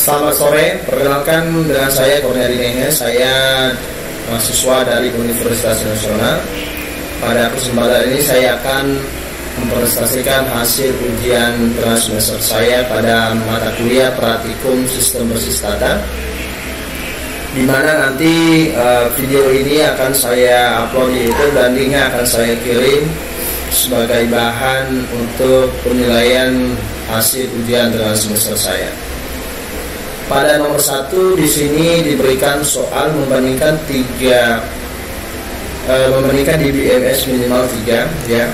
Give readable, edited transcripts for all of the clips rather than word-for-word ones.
Selamat sore, perkenalkan dengan saya Kurniadi Nehe. Saya mahasiswa dari Universitas Nasional. Pada kesempatan ini saya akan mempresentasikan hasil ujian tengah semester saya pada mata kuliah Praktikum Sistem Berbasis Data, di mana nanti video ini akan saya upload di YouTube dan linknya akan saya kirim sebagai bahan untuk penilaian hasil ujian tengah semester saya. Pada nomor 1 di sini diberikan soal membandingkan membandingkan DBMS minimal 3 ya.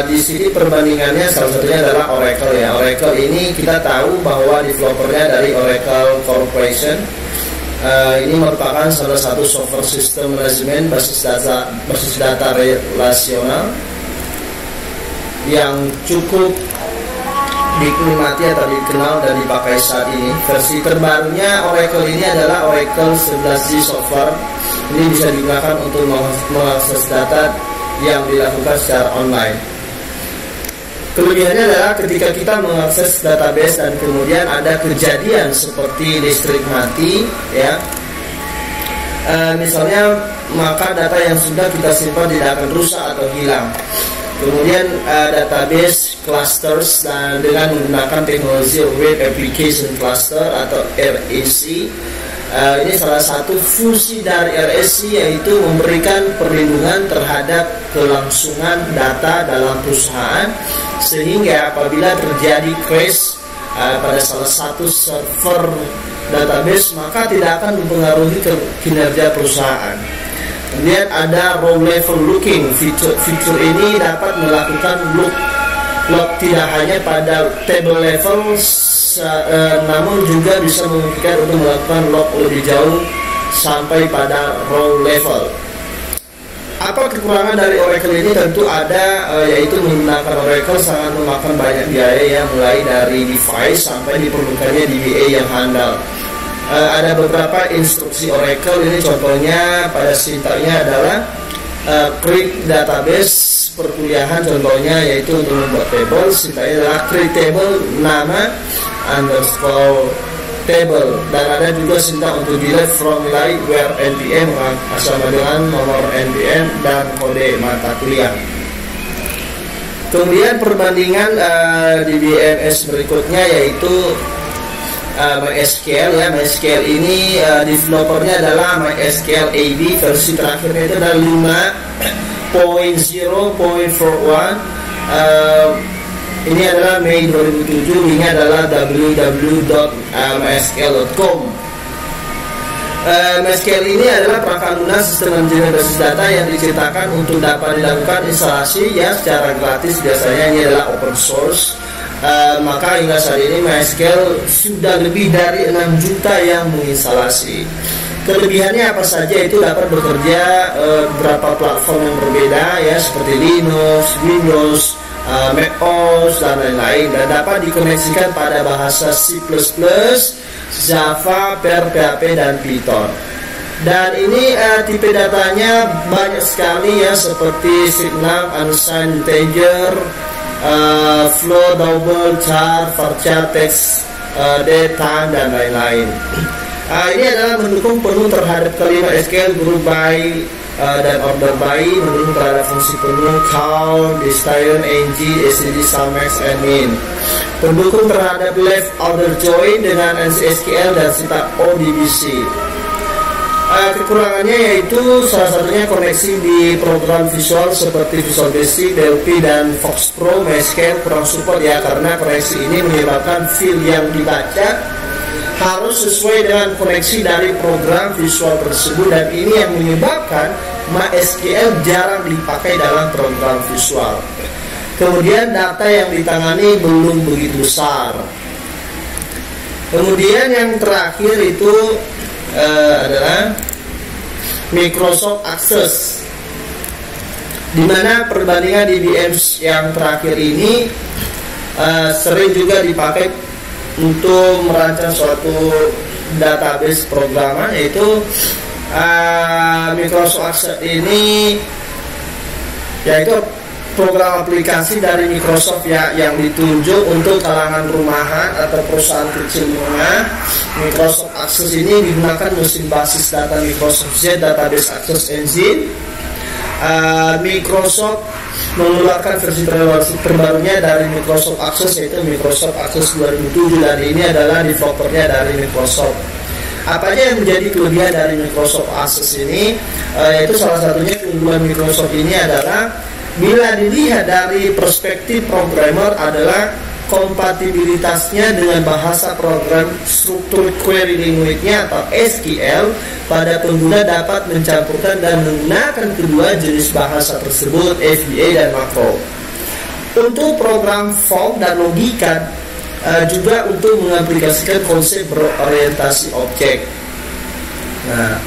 Di sini perbandingannya salah satunya adalah Oracle ya. Oracle ini kita tahu bahwa developernya dari Oracle Corporation. Ini merupakan salah satu software sistem manajemen basis data relasional yang cukup dinikmati atau dikenal dan dipakai saat ini. Versi terbarunya Oracle ini adalah Oracle 11G software. Ini bisa digunakan untuk mengakses data yang dilakukan secara online. Kelebihannya adalah ketika kita mengakses database dan kemudian ada kejadian seperti listrik mati ya, misalnya, maka data yang sudah kita simpan tidak akan rusak atau hilang. Kemudian database clusters dengan menggunakan teknologi Web Application Cluster atau RAC. Ini salah satu fungsi dari RAC, yaitu memberikan perlindungan terhadap kelangsungan data dalam perusahaan, sehingga apabila terjadi crash pada salah satu server database, maka tidak akan mempengaruhi kinerja perusahaan. Kemudian ada row level looking. Fitur ini dapat melakukan look tidak hanya pada table level, namun juga bisa memungkinkan untuk melakukan look lebih jauh sampai pada row level. Apa kekurangan dari Oracle ini? Tentu ada, yaitu menggunakan Oracle sangat memakan banyak biaya ya, mulai dari device sampai diperlukannya DBA yang handal. Ada beberapa instruksi Oracle ini, contohnya pada sintaknya adalah create database perkuliahan, contohnya yaitu untuk membuat table, sintaknya adalah create table nama underscore table, dan ada juga sintak untuk delete from like where npm sama dengan nomor npm dan kode mata kuliah. Kemudian perbandingan DBMS berikutnya yaitu MySQL ya. MySQL ini developernya adalah MySQL AD, versi terakhirnya itu adalah 5.0.41. Ini adalah Mei 2007, linknya adalah www.mysql.com. MySQL ini adalah perangkat lunak sistem manajemen basis data yang diciptakan untuk dapat dilakukan instalasi ya secara gratis, biasanya ini adalah open source. Maka hingga saat ini MySQL sudah lebih dari 6 juta yang menginstalasi. Kelebihannya apa saja? Itu dapat bekerja beberapa platform yang berbeda ya, seperti Linux, Windows, macOS dan lain-lain, dan dapat dikoneksikan pada bahasa C++, Java, Perl, PHP dan Python. Dan ini tipe datanya banyak sekali ya, seperti signal, unsigned integer, float, double, char, varchar, text, date, time dan lain-lain. Ini adalah mendukung penuh terhadap kelima SQL, group by dan order by, mendukung terhadap fungsi penuh call, distinction, ng, std, summax, and min. Pendukung terhadap left order join dengan NCSQL dan sintak ODBC. Kekurangannya yaitu salah satunya koneksi di program visual seperti Visual Basic, DLP, dan Fox Pro. MySQL kurang support ya, karena koneksi ini menyebabkan file yang dibaca harus sesuai dengan koneksi dari program visual tersebut, dan ini yang menyebabkan MySQL jarang dipakai dalam program visual. Kemudian data yang ditangani belum begitu besar. Kemudian yang terakhir itu adalah Microsoft Access, di mana perbandingan DBM yang terakhir ini sering juga dipakai untuk merancang suatu database programan, yaitu Microsoft Access ini yaitu program aplikasi dari Microsoft ya yang ditunjuk untuk kalangan rumahan atau perusahaan kecil menengah. Microsoft Access ini digunakan mesin basis data Microsoft Z Database Access Engine. Microsoft mengeluarkan versi terbarunya dari Microsoft Access, yaitu Microsoft Access 2007, dan ini adalah developernya dari Microsoft. Apa aja yang menjadi kelebihan dari Microsoft Access ini? Yaitu salah satunya keunggulan Microsoft ini adalah bila dilihat dari perspektif programmer adalah kompatibilitasnya dengan bahasa program struktur query language-nya atau SQL. Pada pengguna dapat mencampurkan dan menggunakan kedua jenis bahasa tersebut, VBA dan makro, untuk program form dan logika, juga untuk mengaplikasikan konsep berorientasi objek. Nah,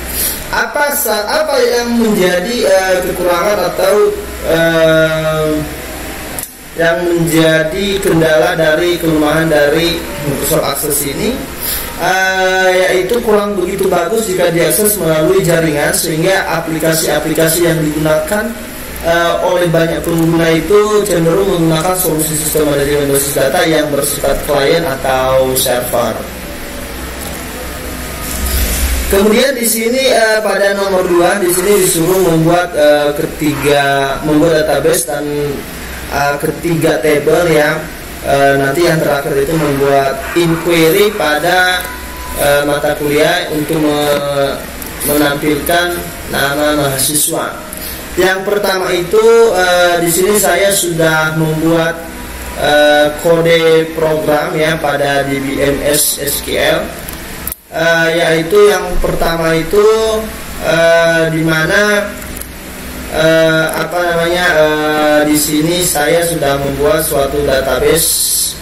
apa yang menjadi kekurangan atau yang menjadi kendala dari kelemahan dari Microsoft Access ini? Yaitu kurang begitu bagus jika diakses melalui jaringan, sehingga aplikasi-aplikasi yang digunakan oleh banyak pengguna itu cenderung menggunakan solusi sistem manajemen basis data yang bersifat klien atau server. Kemudian di sini pada nomor 2 di sini disuruh membuat membuat database dan ketiga table yang nanti yang terakhir itu membuat inquiry pada mata kuliah untuk menampilkan nama mahasiswa. Yang pertama itu di sini saya sudah membuat kode program ya pada DBMS SQL, yaitu yang pertama itu di mana di sini saya sudah membuat suatu database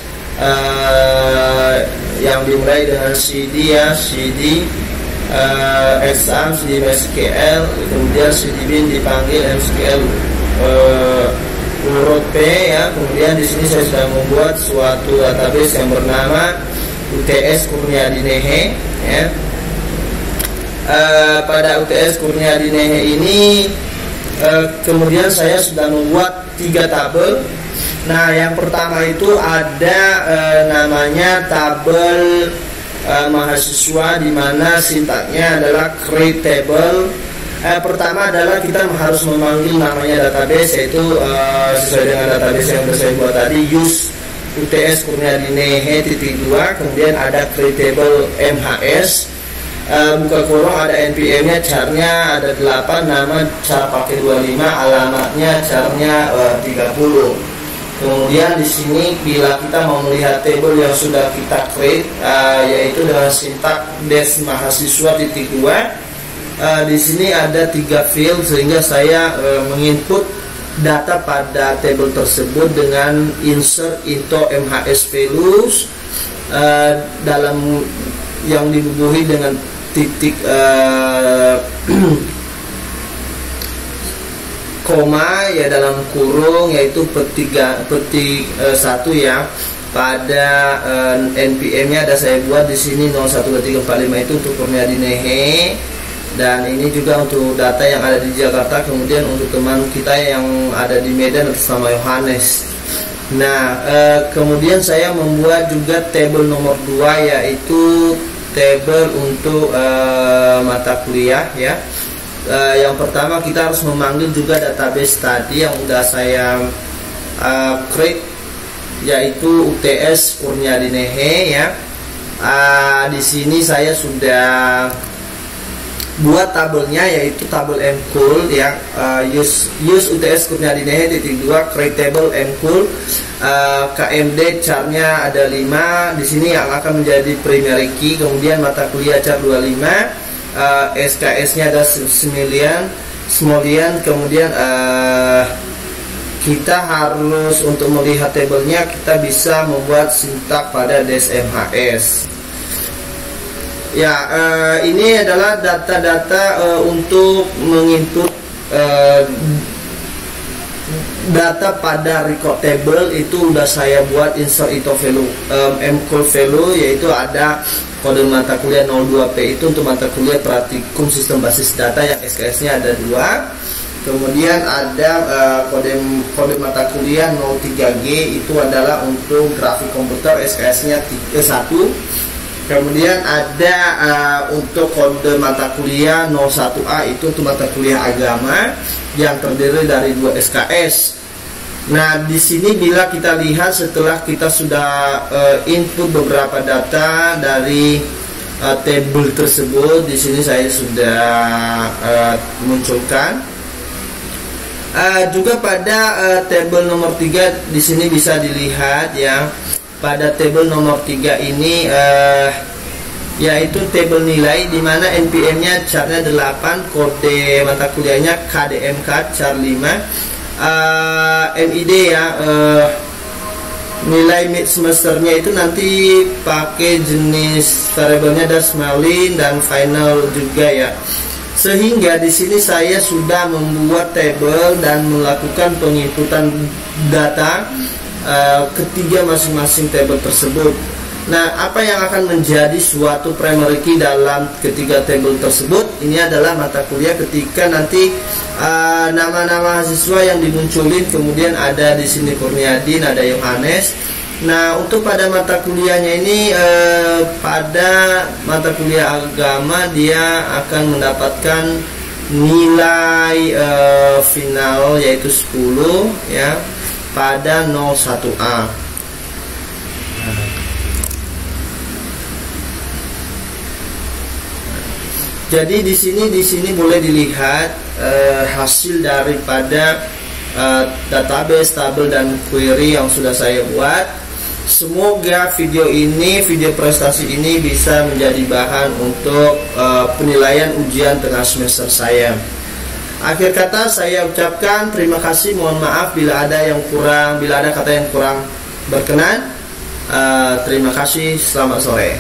yang dimulai dengan CD ya, CD exam, CD MySQL, kemudian CD bin dipanggil MySQL huruf P ya. Kemudian di sini saya sudah membuat suatu database yang bernama UTS Kurniadinehe ya. Pada UTS Kurniadinehe ini kemudian saya sudah membuat 3 tabel. Nah, yang pertama itu ada namanya tabel mahasiswa, di mana sintaknya adalah create table. Pertama adalah kita harus memanggil namanya database, yaitu sesuai dengan database yang saya buat tadi, use UTS Kurniadinehe .2, kemudian ada create table MHS, buka kurung, ada npm-nya, char-nya ada 8, nama cara pakai 25, alamatnya char-nya 30. Kemudian di sini bila kita mau melihat table yang sudah kita create, yaitu dengan sintak dash mahasiswa .2, di sini ada 3 field, sehingga saya menginput data pada table tersebut dengan insert into MHS values dalam yang dibubuhi dengan titik koma ya, dalam kurung, yaitu petik 1 ya. Pada npm-nya ada saya buat di sini 012345 itu untuk Kurniadinehe, dan ini juga untuk data yang ada di Jakarta. Kemudian untuk teman kita yang ada di Medan atas nama Yohanes. Nah, kemudian saya membuat juga table nomor 2, yaitu table untuk mata kuliah ya. Yang pertama kita harus memanggil juga database tadi yang sudah saya create, yaitu UTS Kurniadinehe ya. Di sini saya sudah buat tabelnya, yaitu tabel mcool ya, use UTS Kurniadinehe .2 create table mcool, KMD char-nya ada 5 di sini yang akan menjadi primary key. Kemudian mata kuliah char 25, SKS-nya ada 9, kemudian kita harus untuk melihat tabelnya kita bisa membuat sintak pada dash MHS. Ya, ini adalah data-data untuk menginput data pada record table. Itu udah saya buat insert into value, mcall value, yaitu ada kode mata kuliah 02P itu untuk mata kuliah praktikum sistem basis data yang SKS-nya ada 2. Kemudian ada kode mata kuliah 03G, itu adalah untuk grafik komputer, SKS-nya 1. Kemudian ada untuk kode mata kuliah 01A, itu untuk mata kuliah agama yang terdiri dari 2 SKS. Nah, di sini bila kita lihat setelah kita sudah input beberapa data dari tabel tersebut, di sini saya sudah munculkan. Juga pada tabel nomor 3 di sini bisa dilihat ya. Pada tabel nomor 3 ini yaitu tabel nilai di mana NPM-nya chartnya 8, kode mata kuliahnya KDMK chart 5, MID ya, nilai mid semesternya itu nanti pakai jenis variabelnya Dasmalin dan final juga ya. Sehingga di sini saya sudah membuat tabel dan melakukan penginputan data ketiga masing-masing tabel tersebut. Nah, apa yang akan menjadi suatu primary key dalam ketiga tabel tersebut? Ini adalah mata kuliah ketika nanti nama-nama mahasiswa yang dimunculin, kemudian ada di sini Kurniadin, ada Yohanes. Nah, untuk pada mata kuliahnya ini, pada mata kuliah agama dia akan mendapatkan nilai final yaitu 10 ya pada 01A. Jadi di sini boleh dilihat hasil daripada database, tabel dan query yang sudah saya buat. Semoga video prestasi ini bisa menjadi bahan untuk penilaian ujian tengah semester saya. Akhir kata saya ucapkan terima kasih, mohon maaf bila ada kata yang kurang berkenan. Terima kasih, selamat sore.